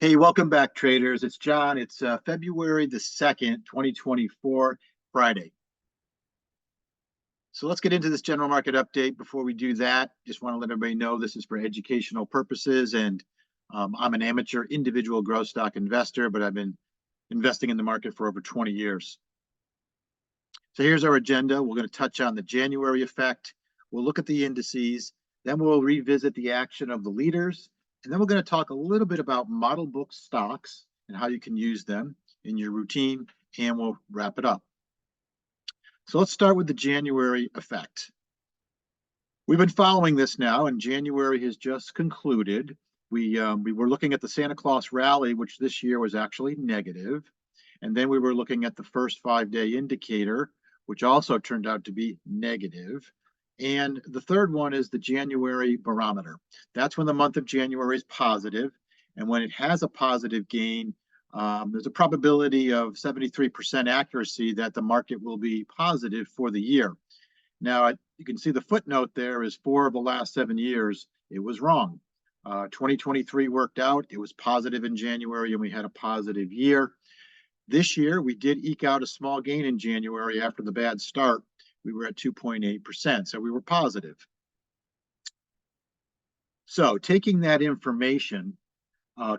Hey, welcome back, traders. It's John. It's February the 2nd, 2024, Friday. So let's get into this general market update. Before we do that, just want to let everybody know this is for educational purposes, and I'm an amateur individual growth stock investor, but I've been investing in the market for over 20 years. So here's our agenda. We're going to touch on the January effect. We'll look at the indices. Then we'll revisit the action of the leaders. And then we're going to talk a little bit about model book stocks and how you can use them in your routine, and we'll wrap it up. So let's start with the January effect. We've been following this now, and January has just concluded. We were looking at the Santa Claus rally, which this year was actually negative. And then we were looking at the first 5-day indicator, which also turned out to be negative. And the third one is the January barometer. That's when the month of January is positive. And when it has a positive gain, there's a probability of 73% accuracy that the market will be positive for the year. Now, you can see the footnote there is 4 of the last 7 years, it was wrong. 2023 worked out. It was positive in January, and we had a positive year. This year, we did eke out a small gain in January after the bad start. We were at 2.8%, so we were positive. So taking that information,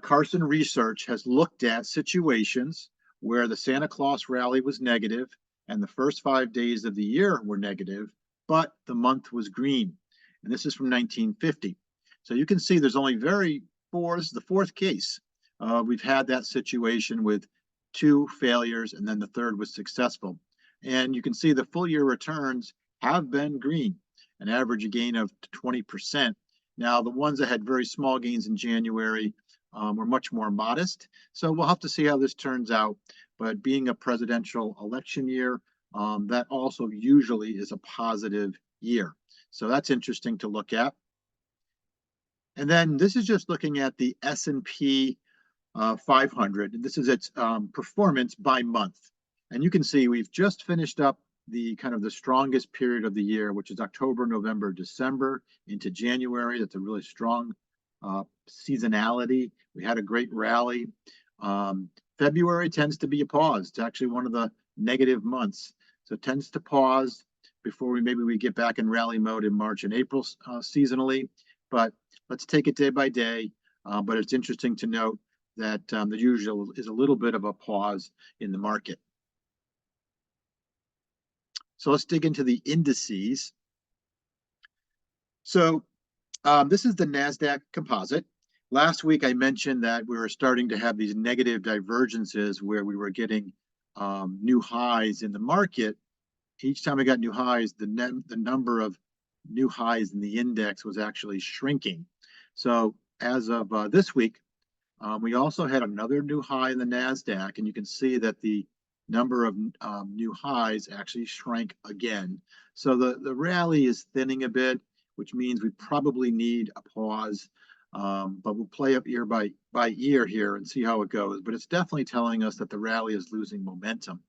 Carson Research has looked at situations where the Santa Claus rally was negative and the first 5 days of the year were negative, but the month was green. And this is from 1950. So you can see there's only this is the fourth case. We've had that situation with 2 failures, and then the third was successful. And you can see the full year returns have been green, an average gain of 20%. Now, the ones that had very small gains in January were much more modest. So we'll have to see how this turns out. But being a presidential election year, that also usually is a positive year. So that's interesting to look at. And then this is just looking at the S&P 500. This is its performance by month. And you can see we've just finished up the kind of the strongest period of the year, which is October, November, December into January. That's a really strong seasonality. We had a great rally. February tends to be a pause. It's actually one of the negative months. So it tends to pause before we get back in rally mode in March and April seasonally. But let's take it day by day. But it's interesting to note that the usual is a little bit of a pause in the market. So let's dig into the indices. So this is the NASDAQ composite. Last week, I mentioned that we were starting to have these negative divergences where we were getting new highs in the market. Each time we got new highs, the number of new highs in the index was actually shrinking. So as of this week, we also had another new high in the NASDAQ, and you can see that the number of new highs actually shrank again. So the rally is thinning a bit, which means we probably need a pause. But we'll play up ear by ear here and see how it goes. But it's definitely telling us that the rally is losing momentum.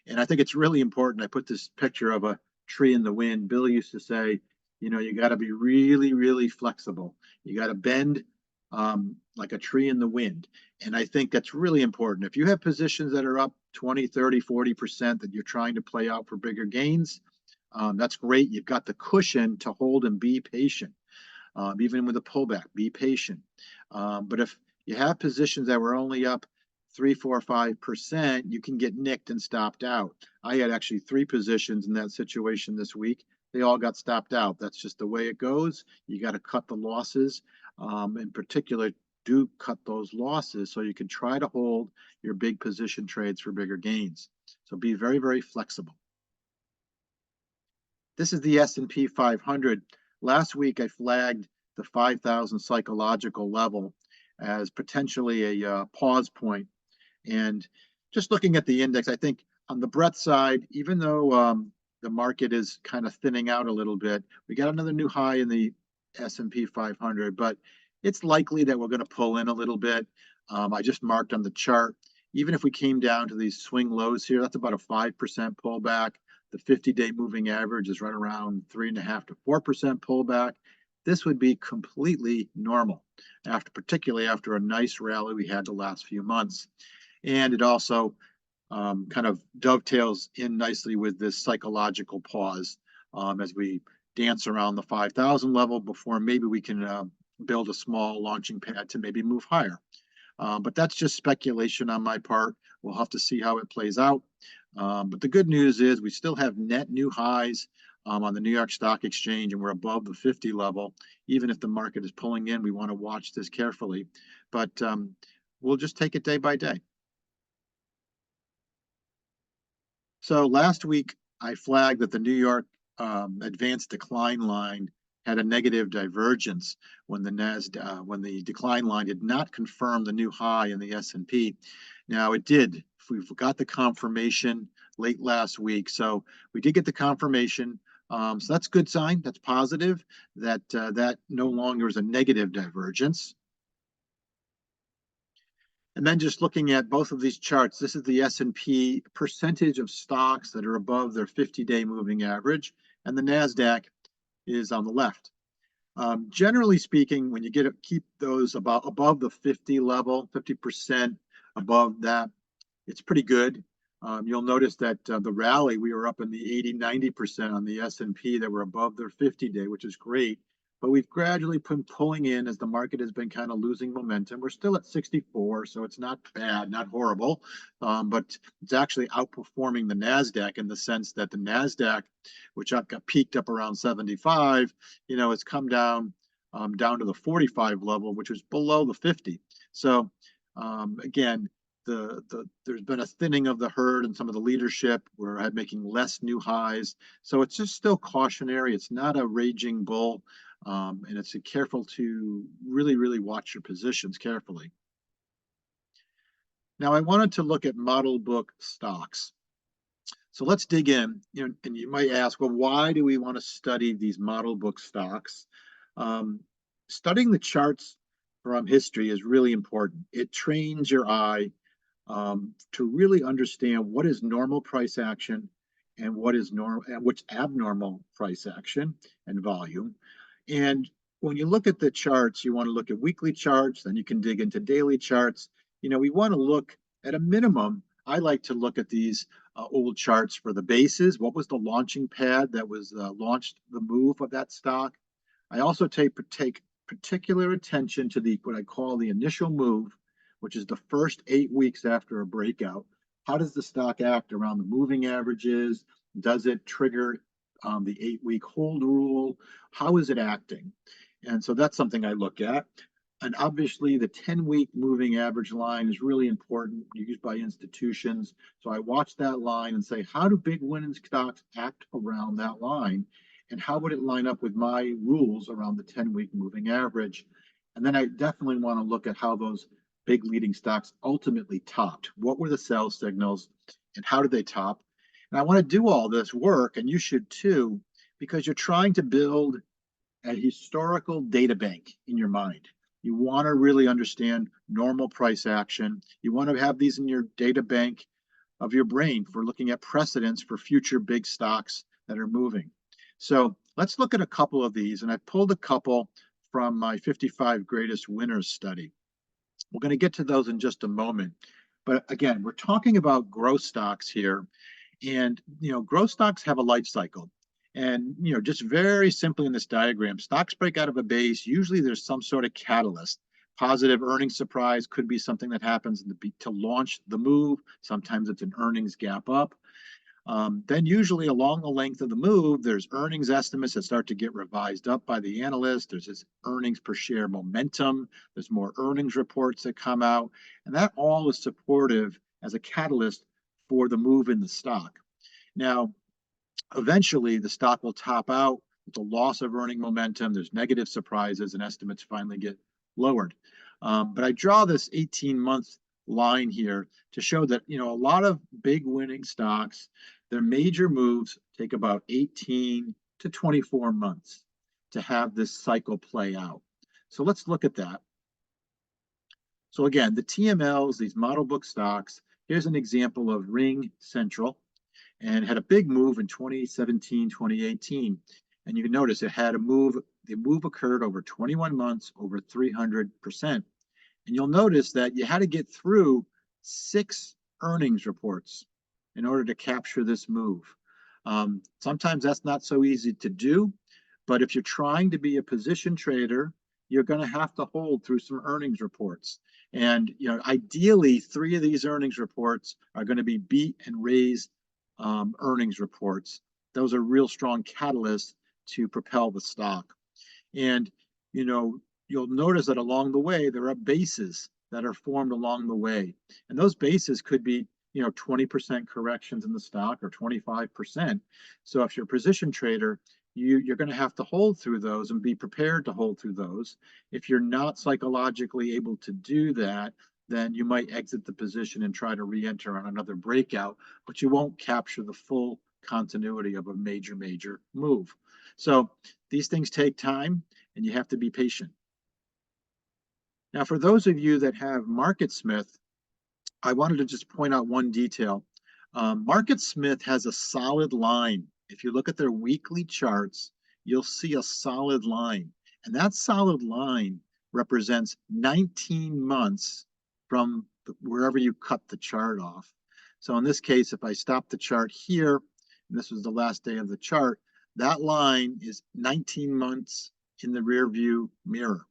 And I think it's really important. I put this picture of a tree in the wind. Bill used to say, you got to be really, really flexible. You got to bend like a tree in the wind. And I think that's really important. If you have positions that are up 20, 30, 40% that you're trying to play out for bigger gains, that's great. You've got the cushion to hold and be patient. Even with a pullback, be patient. But if you have positions that were only up 3, 4, 5%, you can get nicked and stopped out. I had actually 3 positions in that situation this week. They all got stopped out. That's just the way it goes. You got to cut the losses. In particular, do cut those losses so you can try to hold your big position trades for bigger gains. So be very, very flexible. This is the S&P 500. Last week, I flagged the 5,000 psychological level as potentially a pause point. And just looking at the index, I think on the breadth side, even though the market is kind of thinning out a little bit, we got another new high in the S&P 500, but it's likely that we're going to pull in a little bit. I just marked on the chart, even if we came down to these swing lows here, that's about a 5% pullback. The 50-day moving average is right around 3.5 to 4% pullback. this would be completely normal, particularly after a nice rally we had the last few months. And it also kind of dovetails in nicely with this psychological pause as we dance around the 5,000 level before maybe we can build a small launching pad to maybe move higher. But that's just speculation on my part. We'll have to see how it plays out. But the good news is we still have net new highs on the New York Stock Exchange, and we're above the 50 level. Even if the market is pulling in, we want to watch this carefully. But we'll just take it day by day. So last week, I flagged that the New York advanced decline line had a negative divergence when the decline line did not confirm the new high in the S&P. Now it did. We got the confirmation late last week, so we did get the confirmation. So that's a good sign. That's positive. That no longer is a negative divergence. And then just looking at both of these charts, this is the S&P percentage of stocks that are above their 50-day moving average, and the NASDAQ is on the left. Generally speaking, when you keep those above the 50 level, 50% above that, it's pretty good. You'll notice that the rally, we were up in the 80, 90% on the S&P that were above their 50-day, which is great. But we've gradually been pulling in as the market has been kind of losing momentum. We're still at 64, so it's not bad, not horrible, but it's actually outperforming the NASDAQ in the sense that the NASDAQ, which got peaked up around 75, it's come down to the 45 level, which was below the 50. So again, there's been a thinning of the herd and some of the leadership. We're making less new highs. So it's just still cautionary. It's not a raging bull. And it's careful to really, really watch your positions carefully. Now, I wanted to look at model book stocks. So let's dig in. And you might ask, well, why do we want to study these model book stocks? Studying the charts from history is really important. It trains your eye to really understand what is normal price action and what's abnormal price action and volume. And when you look at the charts, you want to look at weekly charts, then you can dig into daily charts. We want to look at a minimum. I like to look at these old charts for the bases. What was the launching pad that was launched, the move of that stock? I also take particular attention to what I call the initial move, which is the first 8 weeks after a breakout. How does the stock act around the moving averages? Does it trigger the 8-week hold rule? How is it acting? And so that's something I look at. And obviously the 10-week moving average line is really important, used by institutions. So I watch that line and say, how do big winning stocks act around that line? And how would it line up with my rules around the 10-week moving average? And then I definitely want to look at how those big leading stocks ultimately topped. What were the sell signals and how did they top? And I want to do all this work, and you should too, because you're trying to build a historical data bank in your mind. You want to really understand normal price action. You want to have these in your data bank of your brain for looking at precedents for future big stocks that are moving. So let's look at a couple of these, and I pulled a couple from my 55 Greatest Winners study. We're going to get to those in just a moment. But again, we're talking about growth stocks here. And, growth stocks have a life cycle. And, just very simply in this diagram, stocks break out of a base. Usually there's some sort of catalyst. Positive earnings surprise could be something that happens to launch the move. Sometimes it's an earnings gap up. Then usually along the length of the move, there's earnings estimates that start to get revised up by the analyst. There's this earnings per share momentum. There's more earnings reports that come out. And that all is supportive as a catalyst for the move in the stock. Now, eventually the stock will top out with the loss of earning momentum. There's negative surprises and estimates finally get lowered. But I draw this 18-month line here to show that, a lot of big winning stocks, their major moves take about 18 to 24 months to have this cycle play out. So let's look at that. So again, the TMLs, these model book stocks, here's an example of Ring Central, and had a big move in 2017, 2018. And you can notice it had a move The move occurred over 21 months, over 300%. And you'll notice that you had to get through 6 earnings reports in order to capture this move. Sometimes that's not so easy to do, but if you're trying to be a position trader, you're going to have to hold through some earnings reports. And ideally, 3 of these earnings reports are going to be beat and raise earnings reports. Those are real strong catalysts to propel the stock. And you'll notice that along the way, there are bases that are formed along the way. And those bases could be 20% corrections in the stock or 25%. So if you're a position trader, you're going to have to hold through those and be prepared to hold through those. If you're not psychologically able to do that, then you might exit the position and try to re-enter on another breakout, but you won't capture the full continuity of a major move. So these things take time, and you have to be patient. Now, for those of you that have MarketSmith, I wanted to just point out one detail. MarketSmith has a solid line. If you look at their weekly charts, you'll see a solid line. And that solid line represents 19 months from wherever you cut the chart off. So in this case, if I stop the chart here, and this was the last day of the chart, that line is 19 months in the rear view mirror.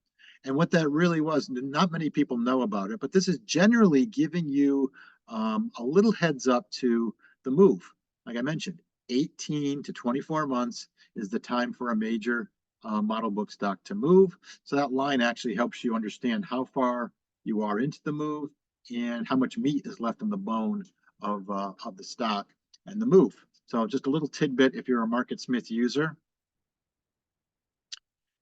And what that really was, not many people know about it, but this is generally giving you a little heads up to the move. Like I mentioned, 18 to 24 months is the time for a major model book stock to move. So that line actually helps you understand how far you are into the move and how much meat is left on the bone of the stock and the move. So just a little tidbit if you're a MarketSmith user.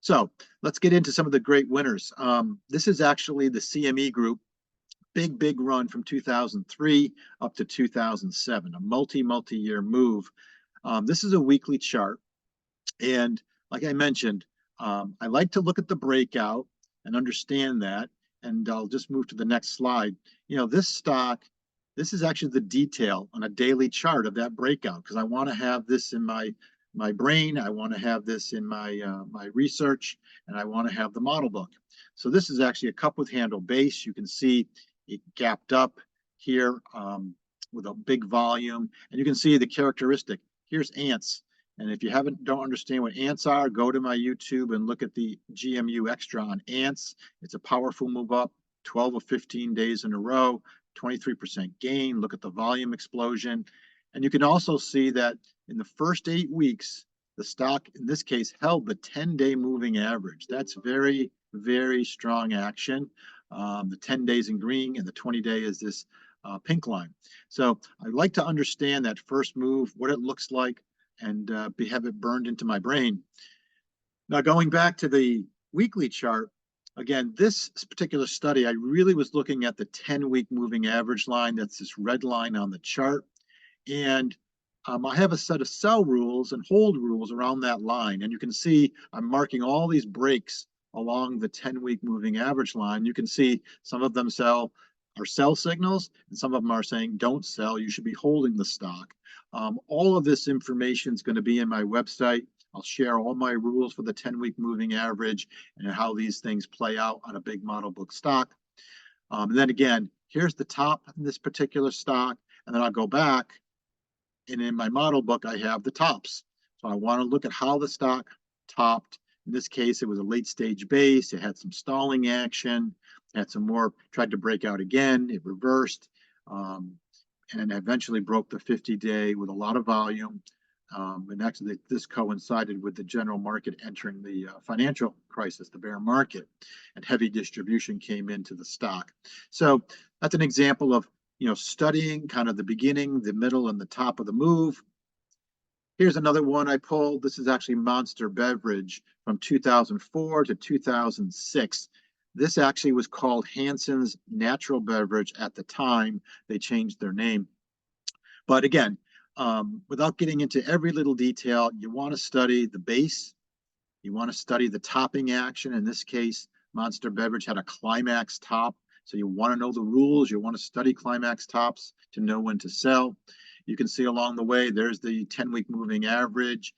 So let's get into some of the great winners. This is actually the CME group, big run from 2003 up to 2007, a multi-year move. This is a weekly chart. And like I mentioned, I like to look at the breakout and understand that. And I'll just move to the next slide. This stock, this is actually the detail on a daily chart of that breakout, because I want to have this in my brain, I want to have this in my research, and I want to have the model book. So this is actually a cup with handle base. You can see it gapped up here with a big volume, and you can see the characteristic. Here's ants, and if you don't understand what ants are, go to my YouTube and look at the GMU Extra on ants. It's a powerful move up, 12 or 15 days in a row, 23% gain. Look at the volume explosion. And you can also see that in the first 8 weeks, the stock, in this case, held the 10-day moving average. That's very strong action. The 10 days in green and the 20-day is this pink line. So I'd like to understand that first move, what it looks like, and have it burned into my brain. Now, going back to the weekly chart, again, this particular study, I really was looking at the 10-week moving average line. That's this red line on the chart. And I have a set of sell rules and hold rules around that line. And you can see I'm marking all these breaks along the 10-week moving average line. You can see some of them are sell signals, and some of them are saying don't sell, you should be holding the stock. All of this information is going to be in my website. I'll share all my rules for the 10-week moving average and how these things play out on a big model book stock. And then again, here's the top in this particular stock, and then I'll go back, and in my model book, I have the tops. So I want to look at how the stock topped. In this case, it was a late stage base. It had some stalling action, had some more, tried to break out again. It reversed, and eventually broke the 50-day with a lot of volume. And actually, this coincided with the general market entering the financial crisis, the bear market, and heavy distribution came into the stock. So that's an example of studying kind of the beginning, the middle, and the top of the move. Here's another one I pulled. This is actually Monster Beverage from 2004 to 2006. This actually was called Hansen's Natural Beverage at the time. They changed their name. But again, without getting into every little detail, you want to study the base. You want to study the topping action. In this case, Monster Beverage had a climax top. So you want to know the rules. You want to study climax tops to know when to sell. You can see along the way, there's the 10-week moving average.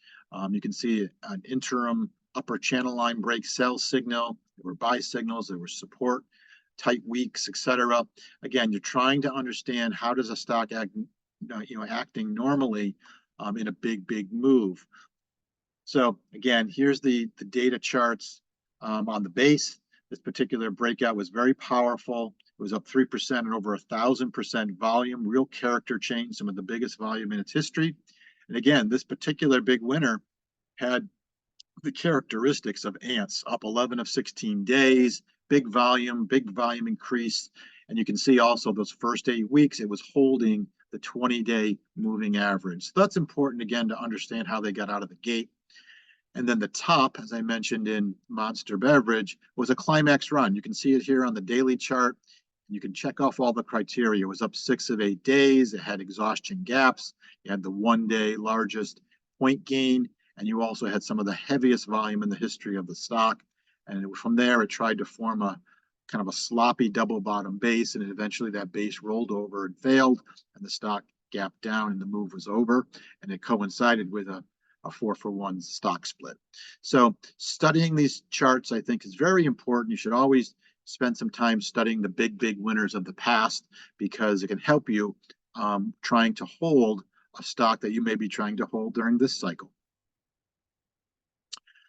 You can see an interim upper channel line break sell signal, there were buy signals, there were support, tight weeks, etc. Again, you're trying to understand how does a stock act, acting normally in a big move. So again, here's the data charts on the base. This particular breakout was very powerful. It was up 3% and over 1,000% volume, real character change, some of the biggest volume in its history. And again, this particular big winner had the characteristics of ants, up 11 of 16 days, big volume increase. And you can see also those first 8 weeks, it was holding the 20-day moving average. So that's important, again, to understand how they got out of the gate. And then the top, as I mentioned in Monster Beverage, was a climax run. You can see it here on the daily chart. You can check off all the criteria. It was up 6 of 8 days. It had exhaustion gaps. You had the 1-day largest point gain. And you also had some of the heaviest volume in the history of the stock. And from there, it tried to form a kind of a sloppy double bottom base. And eventually that base rolled over and failed. And the stock gapped down and the move was over. And it coincided with a 4-for-1 stock split. So studying these charts, I think, is very important. You should always spend some time studying the big winners of the past because it can help you trying to hold a stock that you may be trying to hold during this cycle.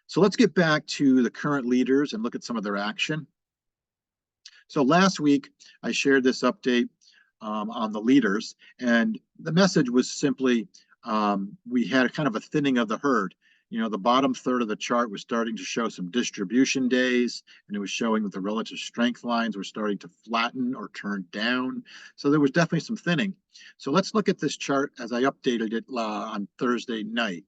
So let's get back to the current leaders and look at some of their action. So last week, I shared this update on the leaders, and the message was simply we had a kind of a thinning of the herd. The bottom third of the chart was starting to show some distribution days, and it was showing that the relative strength lines were starting to flatten or turn down. So there was definitely some thinning. So let's look at this chart as I updated it on Thursday night.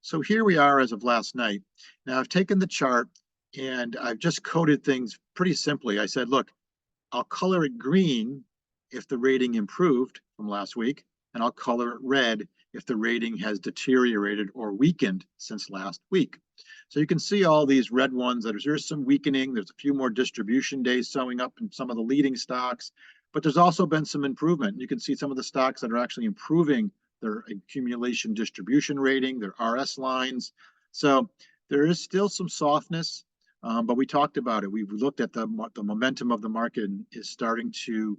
So here we are as of last night. Now I've taken the chart and I've just coded things pretty simply. I said, look, I'll color it green if the rating improved from last week, and I'll color it red if the rating has deteriorated or weakened since last week. So you can see all these red ones. There's some weakening. There's a few more distribution days showing up in some of the leading stocks, but there's also been some improvement. You can see some of the stocks that are actually improving their accumulation distribution rating, their RS lines. So there is still some softness, but we talked about it. We've looked at the momentum of the market is starting to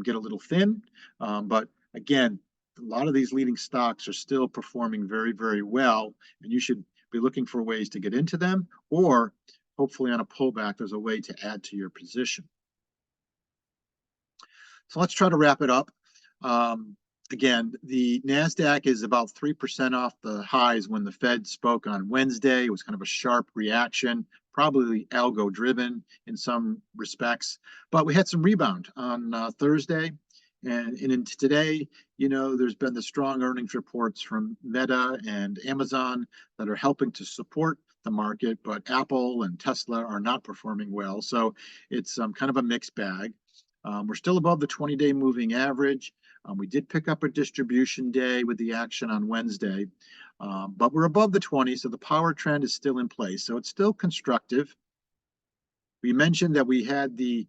get a little thin. But again, a lot of these leading stocks are still performing very well, and you should be looking for ways to get into them, or hopefully on a pullback, there's a way to add to your position. So let's try to wrap it up. Again, the NASDAQ is about 3% off the highs when the Fed spoke on Wednesday. It was kind of a sharp reaction, probably algo driven in some respects, but we had some rebound on Thursday. And into today, there's been the strong earnings reports from Meta and Amazon that are helping to support the market, but Apple and Tesla are not performing well. So it's kind of a mixed bag. We're still above the 20-day moving average. We did pick up a distribution day with the action on Wednesday, but we're above the 20, so the power trend is still in place. So it's still constructive. We mentioned that we had the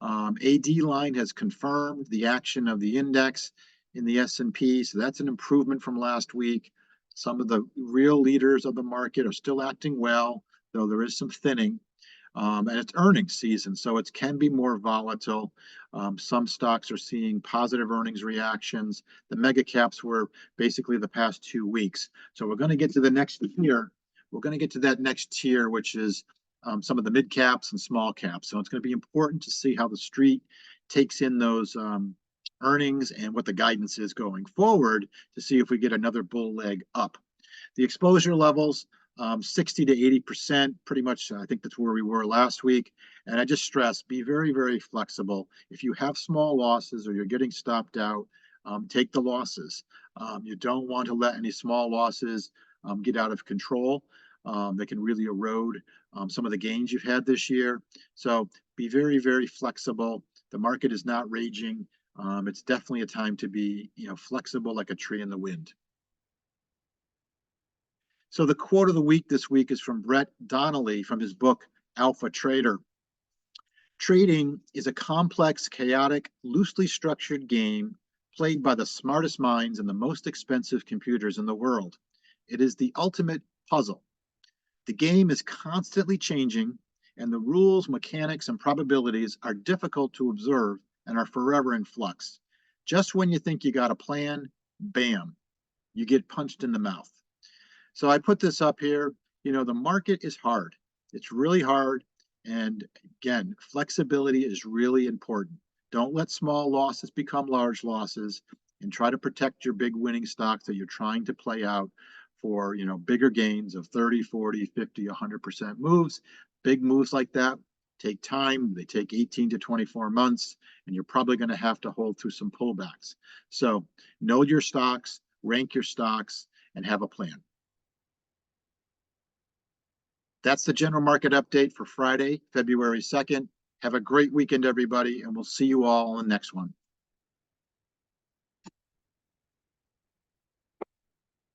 AD line has confirmed the action of the index in the S&P, so that's an improvement from last week. Some of the real leaders of the market are still acting well, though there is some thinning. And it's earnings season, so it can be more volatile. Some stocks are seeing positive earnings reactions. The mega caps were basically the past 2 weeks. So we're going to get to the next tier. We're going to get to that next tier, which is some of the mid caps and small caps. So it's going to be important to see how the street takes in those earnings and what the guidance is going forward to see if we get another bull leg up. The exposure levels, 60 to 80%, pretty much, I think that's where we were last week. And I just stress, be very flexible. If you have small losses or you're getting stopped out, take the losses. You don't want to let any small losses get out of control. They can really erode some of the gains you've had this year. So be very flexible. The market is not raging. It's definitely a time to be flexible like a tree in the wind. So the quote of the week this week is from Brett Donnelly from his book, Alpha Trader. Trading is a complex, chaotic, loosely structured game played by the smartest minds and the most expensive computers in the world. It is the ultimate puzzle. The game is constantly changing, and the rules, mechanics, and probabilities are difficult to observe and are forever in flux. Just when you think you got a plan, bam, you get punched in the mouth. So I put this up here. The market is hard. It's really hard. And again, flexibility is really important. Don't let small losses become large losses, and try to protect your big winning stocks that you're trying to play out for, bigger gains of 30, 40, 50, 100% moves. Big moves like that take time. They take 18 to 24 months, and you're probably going to have to hold through some pullbacks. So know your stocks, rank your stocks, and have a plan. That's the general market update for Friday, February 2nd. Have a great weekend, everybody, and we'll see you all on the next one.